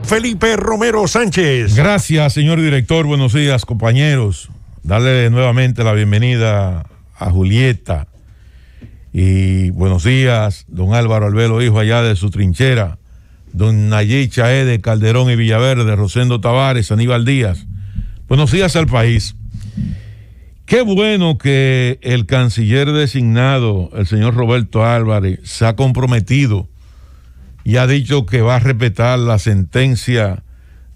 Felipe Romero Sánchez. Gracias, señor director. Buenos días, compañeros. Darle nuevamente la bienvenida a Julieta. Y buenos días, don Álvaro Albelo, hijo allá de su trinchera. Don Nayib Chaé de Calderón y Villaverde, Rosendo Tavares, Aníbal Díaz. Buenos días al país. Qué bueno que el canciller designado, el señor Roberto Álvarez, se ha comprometido y ha dicho que va a respetar la sentencia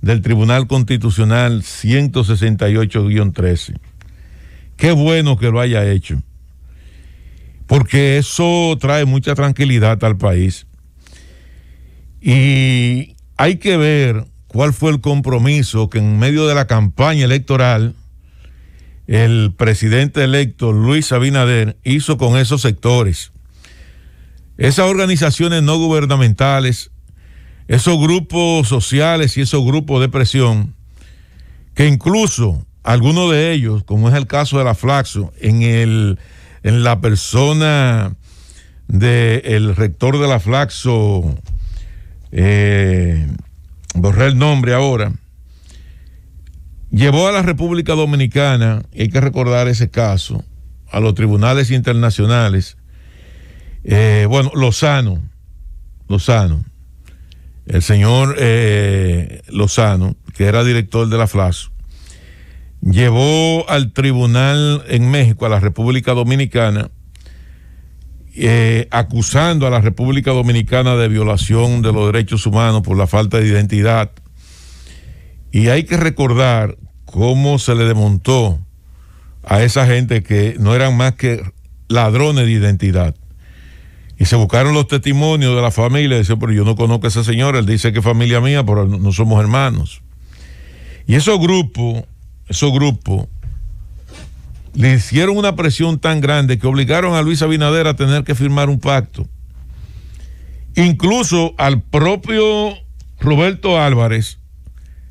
del Tribunal Constitucional 168-13. Qué bueno que lo haya hecho, porque eso trae mucha tranquilidad al país. Y hay que ver cuál fue el compromiso que en medio de la campaña electoral el presidente electo Luis Abinader hizo con esos sectores. Esas organizaciones no gubernamentales, esos grupos sociales y esos grupos de presión, que incluso algunos de ellos, como es el caso de la Flaxo, en la persona del rector de la Flaxo, borré el nombre ahora, llevó a la República Dominicana, y hay que recordar ese caso, a los tribunales internacionales. Lozano, el señor Lozano, que era director de la Flaxo, llevó al tribunal en México a la República Dominicana, acusando a la República Dominicana de violación de los derechos humanos por la falta de identidad. Y hay que recordar cómo se le desmontó a esa gente que no eran más que ladrones de identidad. Y se buscaron los testimonios de la familia y decían, pero yo no conozco a ese señor, él dice que es familia mía, pero no somos hermanos. Y esos grupos le hicieron una presión tan grande que obligaron a Luis Abinader a tener que firmar un pacto. Incluso al propio Roberto Álvarez,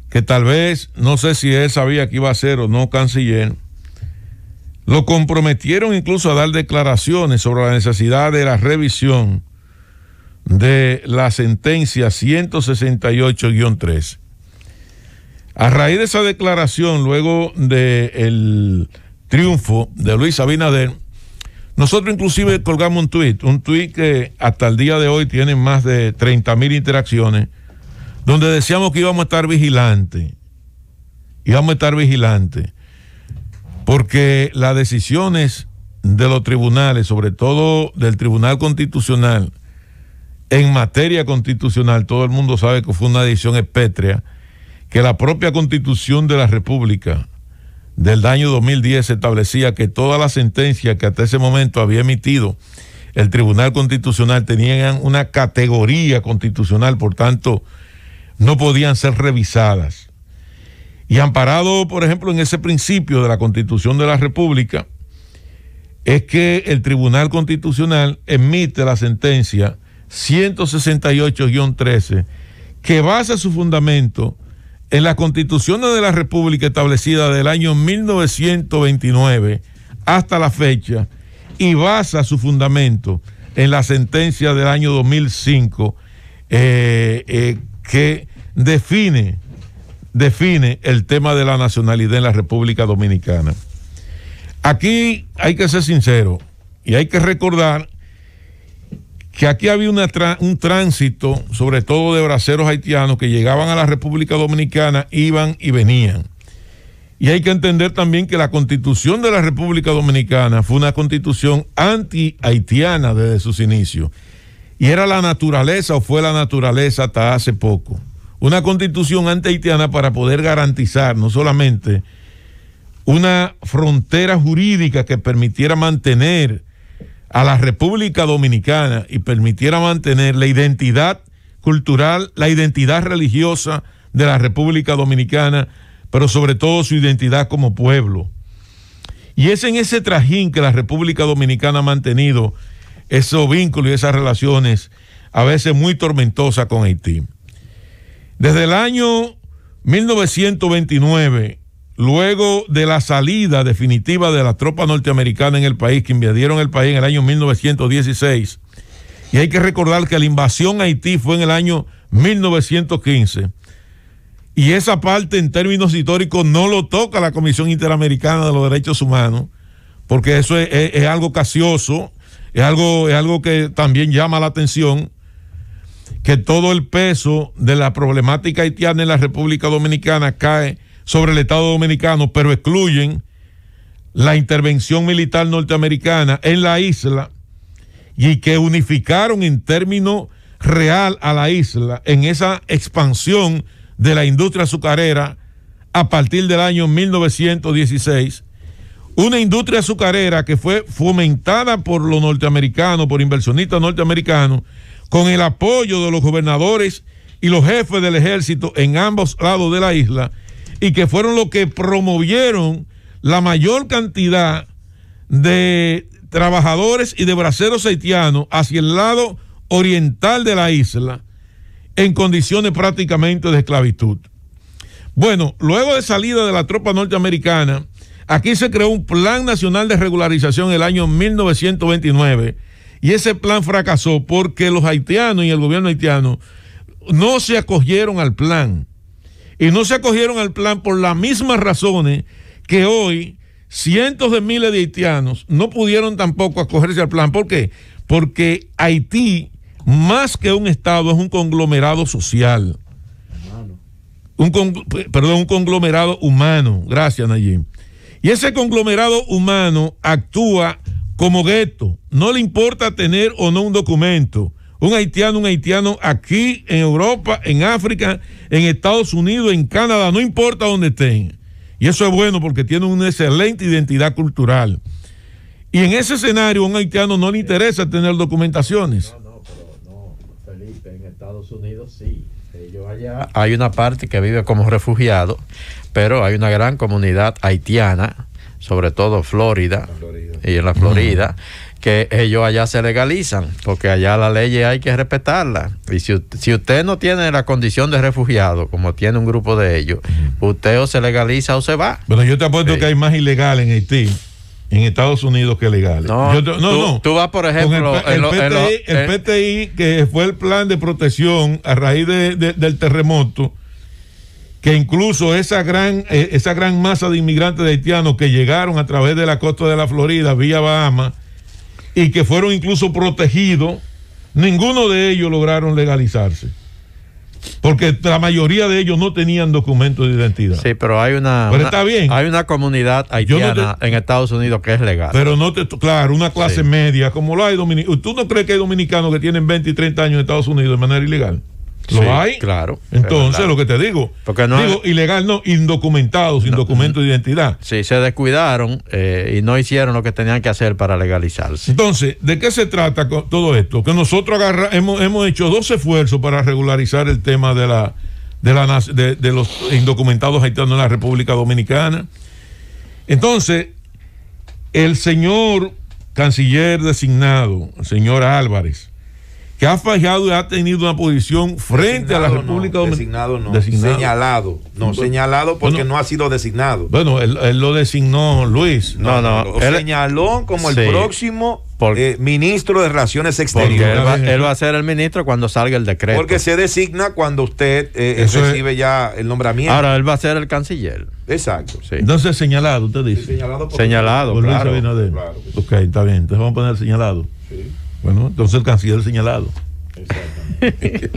que tal vez, no sé si él sabía que iba a ser o no canciller, lo comprometieron incluso a dar declaraciones sobre la necesidad de la revisión de la sentencia 168-13. A raíz de esa declaración, luego del triunfo de Luis Abinader, nosotros inclusive colgamos un tuit que hasta el día de hoy tiene más de 30,000 interacciones, donde decíamos que íbamos a estar vigilantes, porque las decisiones de los tribunales, sobre todo del Tribunal Constitucional, en materia constitucional, todo el mundo sabe que fue una decisión pétrea, que la propia Constitución de la República del año 2010 establecía que todas las sentencias que hasta ese momento había emitido el Tribunal Constitucional tenían una categoría constitucional, por tanto, no podían ser revisadas. Y amparado, por ejemplo, en ese principio de la Constitución de la República, es que el Tribunal Constitucional emite la sentencia 168-13, que basa su fundamento en la Constitución de la República establecida del año 1929 hasta la fecha, y basa su fundamento en la sentencia del año 2005 que define el tema de la nacionalidad en la República Dominicana. Aquí hay que ser sincero y hay que recordar que aquí había un tránsito, sobre todo de braceros haitianos que llegaban a la República Dominicana, iban y venían. Y hay que entender también que la Constitución de la República Dominicana fue una constitución anti-haitiana desde sus inicios. Y era la naturaleza, o fue la naturaleza hasta hace poco, una constitución anti-haitiana para poder garantizar no solamente una frontera jurídica que permitiera mantener a la República Dominicana y permitiera mantener la identidad cultural, la identidad religiosa de la República Dominicana, pero sobre todo su identidad como pueblo. Y es en ese trajín que la República Dominicana ha mantenido esos vínculos y esas relaciones a veces muy tormentosas con Haití. Desde el año 1929, luego de la salida definitiva de la tropa norteamericana en el país, que invadieron el país en el año 1916, y hay que recordar que la invasión a Haití fue en el año 1915, y esa parte en términos históricos no lo toca la Comisión Interamericana de los Derechos Humanos, porque eso es algo ocioso, es algo que también llama la atención, que todo el peso de la problemática haitiana en la República Dominicana cae sobre el Estado Dominicano, pero excluyen la intervención militar norteamericana en la isla y que unificaron en términos real a la isla en esa expansión de la industria azucarera a partir del año 1916, una industria azucarera que fue fomentada por los norteamericanos, por inversionistas norteamericanos, con el apoyo de los gobernadores y los jefes del ejército en ambos lados de la isla, y que fueron los que promovieron la mayor cantidad de trabajadores y de braceros haitianos hacia el lado oriental de la isla en condiciones prácticamente de esclavitud. Bueno, luego de salida de la tropa norteamericana, aquí se creó un Plan Nacional de Regularización en el año 1929, y ese plan fracasó porque los haitianos y el gobierno haitiano no se acogieron al plan. Y no se acogieron al plan por las mismas razones que hoy cientos de miles de haitianos no pudieron tampoco acogerse al plan. ¿Por qué? Porque Haití, más que un Estado, es un conglomerado social. Un conglomerado humano. Gracias, Nayib. Y ese conglomerado humano actúa como gueto. No le importa tener o no un documento. Un haitiano aquí en Europa, en África, en Estados Unidos, en Canadá, no importa dónde estén. Y eso es bueno porque tienen una excelente identidad cultural. Y en ese escenario a un haitiano no le interesa tener documentaciones. No, Felipe, en Estados Unidos sí. Ellos allá hay una parte que vive como refugiado, pero hay una gran comunidad haitiana, sobre todo Florida. Y en la Florida, que ellos allá se legalizan, porque allá la ley hay que respetarla. Y si usted no tiene la condición de refugiado, como tiene un grupo de ellos, usted o se legaliza o se va. Bueno, yo te apuesto que hay más ilegales en Haití, en Estados Unidos, que legales. Tú vas, por ejemplo, el PTI, que fue el plan de protección a raíz del terremoto, que incluso esa gran masa de inmigrantes de haitianos que llegaron a través de la costa de la Florida vía Bahamas y que fueron incluso protegidos, ninguno de ellos lograron legalizarse, porque la mayoría de ellos no tenían documentos de identidad. Sí, pero hay una comunidad haitiana en Estados Unidos que es legal. Pero claro, una clase media, como lo hay dominicanos. ¿Tú no crees que hay dominicanos que tienen 20 y 30 años en Estados Unidos de manera ilegal? ¿Lo hay? Claro. Entonces, lo que te digo, ilegal no, indocumentados, sin documento de identidad. Sí, se descuidaron y no hicieron lo que tenían que hacer para legalizarse. Entonces, ¿de qué se trata con todo esto? Que nosotros hemos hecho 2 esfuerzos para regularizar el tema de los indocumentados haitianos en la República Dominicana. Entonces, el señor canciller designado, el señor Álvarez, que ha fallado y ha tenido una posición frente a la República Dominicana. Señalado. Señalado porque no ha sido designado. Bueno, él lo designó, Luis. Lo señaló como el próximo ministro de Relaciones Exteriores. Porque él va a ser el ministro cuando salga el decreto. Porque se designa cuando usted recibe ya el nombramiento. Ahora él va a ser el canciller. Exacto. Sí. Entonces, señalado, usted dice. Señalado, por claro. Luis Abinader. Claro que sí. Ok, está bien. Entonces vamos a poner señalado. Sí. Bueno, entonces el canciller señalado. Exactamente.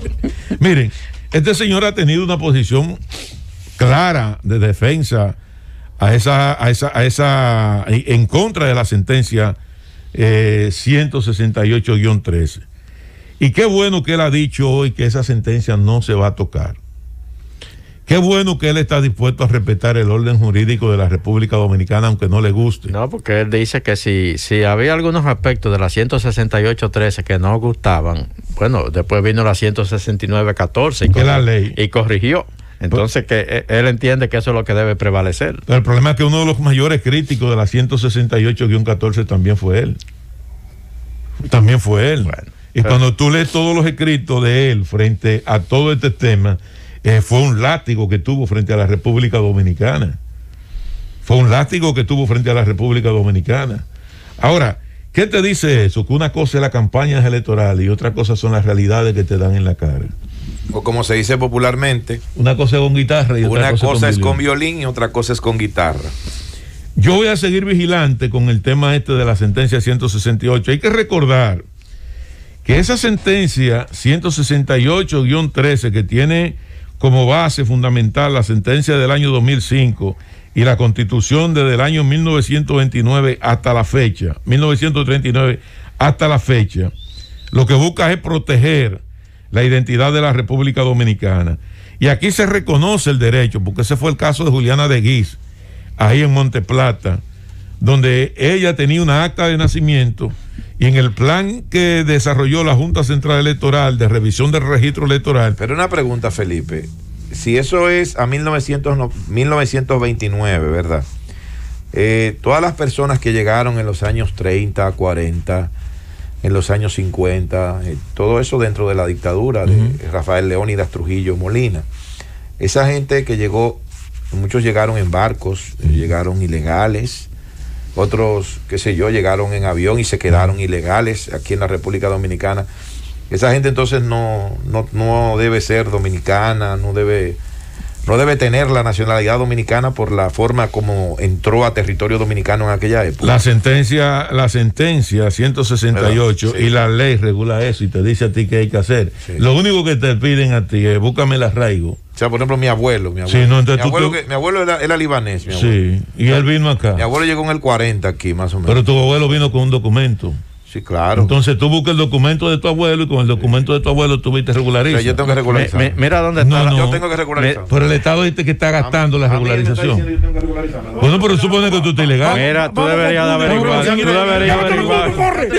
Miren, este señor ha tenido una posición clara de defensa en contra de la sentencia 168-13. Y qué bueno que él ha dicho hoy que esa sentencia no se va a tocar. Qué bueno que él está dispuesto a respetar el orden jurídico de la República Dominicana, aunque no le guste. No, porque él dice que si había algunos aspectos de la 168-13 que no gustaban, bueno, después vino la 169-14 y corrigió. Entonces, que él entiende que eso es lo que debe prevalecer. Pero el problema es que uno de los mayores críticos de la 168-14 también fue él. Bueno, y cuando tú lees todos los escritos de él frente a todo este tema, fue un látigo que tuvo frente a la República Dominicana. Ahora, ¿qué te dice eso? Que una cosa es la campaña electoral y otra cosa son las realidades que te dan en la cara. o como se dice popularmente, una cosa es con guitarra y otra cosa es con violín y otra cosa es con guitarra. Yo voy a seguir vigilante con el tema este de la sentencia 168. Hay que recordar que esa sentencia 168-13, que tiene como base fundamental la sentencia del año 2005 y la Constitución desde el año 1929 hasta la fecha, 1939 hasta la fecha, lo que busca es proteger la identidad de la República Dominicana. Y aquí se reconoce el derecho, porque ese fue el caso de Juliana de Guiz, ahí en Monteplata, donde ella tenía una acta de nacimiento y en el plan que desarrolló la Junta Central Electoral de revisión del registro electoral. Pero una pregunta, Felipe, si eso es a 1929, ¿verdad? Todas las personas que llegaron en los años 30, 40, en los años 50, todo eso dentro de la dictadura de Rafael Leónidas Trujillo Molina, esa gente que llegó, muchos llegaron en barcos, llegaron ilegales, otros, qué sé yo, llegaron en avión y se quedaron ilegales aquí en la República Dominicana. Esa gente entonces no debe ser dominicana, no debe tener la nacionalidad dominicana por la forma como entró a territorio dominicano en aquella época. La sentencia 168 sí, y la ley regula eso y te dice a ti qué hay que hacer. Sí. Lo único que te piden a ti es búscame el arraigo. O sea, por ejemplo, mi abuelo. Sí, no, entonces mi abuelo era libanés. Mi abuelo. Sí, y él vino acá. Mi abuelo llegó en el 40 aquí, más o menos. Pero tu abuelo vino con un documento. Sí, claro. Entonces tú buscas el documento de tu abuelo y con el documento de tu abuelo tú viste regularizar. Yo tengo que regularizar. Mira dónde está. Yo tengo que regularizar. Pero el Estado dice que está gastando la regularización. Bueno, pero supone que tú estás ilegal. Mira, tú deberías de averiguar. ¡Corre!